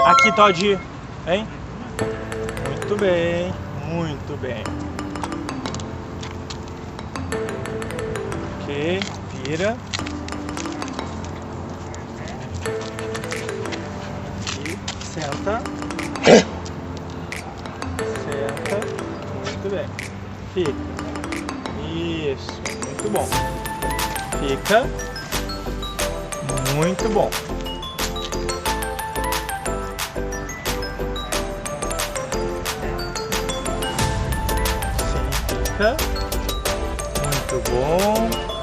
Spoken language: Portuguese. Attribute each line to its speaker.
Speaker 1: Aqui, Todd. Hein? Muito bem. Muito bem. Ok. Vira. Aqui. Senta. Senta. Muito bem. Fica. Isso. Muito bom. Fica. Muito bom. Sim, fica. Muito bom.